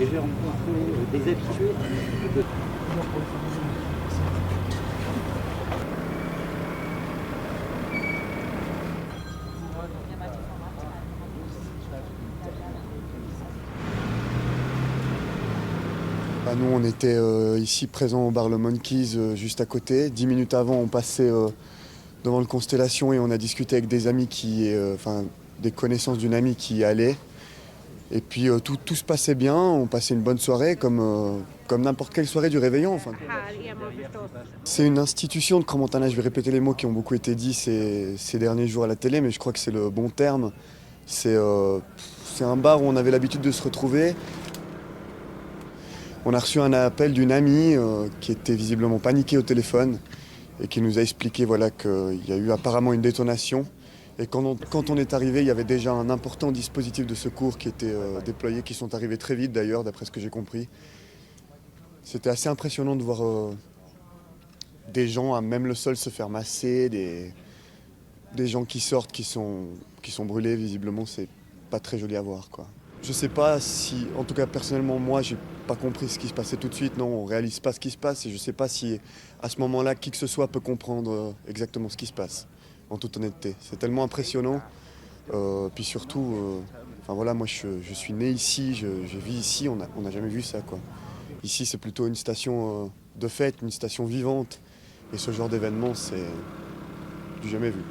Et j'ai rencontré des habitués de... Nous, on était ici présents au bar Le Monkeys, juste à côté. 10 minutes avant, on passait devant le Constellation et on a discuté avec des amis des connaissances d'une amie qui y allait. Et puis tout se passait bien, on passait une bonne soirée comme n'importe quelle soirée du réveillon. Enfin. C'est une institution de Crans-Montana, je vais répéter les mots qui ont beaucoup été dits ces derniers jours à la télé, mais je crois que c'est le bon terme. C'est un bar où on avait l'habitude de se retrouver. On a reçu un appel d'une amie qui était visiblement paniquée au téléphone et qui nous a expliqué voilà, qu'il y a eu apparemment une détonation. Et quand on est arrivé, il y avait déjà un important dispositif de secours qui était déployé, qui sont arrivés très vite d'ailleurs, d'après ce que j'ai compris. C'était assez impressionnant de voir des gens à même le sol se faire masser, des gens qui sortent, qui sont brûlés visiblement, c'est pas très joli à voir, quoi. Je sais pas si, en tout cas personnellement moi, j'ai pas compris ce qui se passait tout de suite. Non, on réalise pas ce qui se passe et je sais pas si à ce moment-là qui que ce soit peut comprendre exactement ce qui se passe. En toute honnêteté, c'est tellement impressionnant. Puis surtout, enfin voilà, moi je suis né ici, je vis ici, on n'a jamais vu ça, quoi. Ici c'est plutôt une station de fête, une station vivante et ce genre d'événement c'est du jamais vu.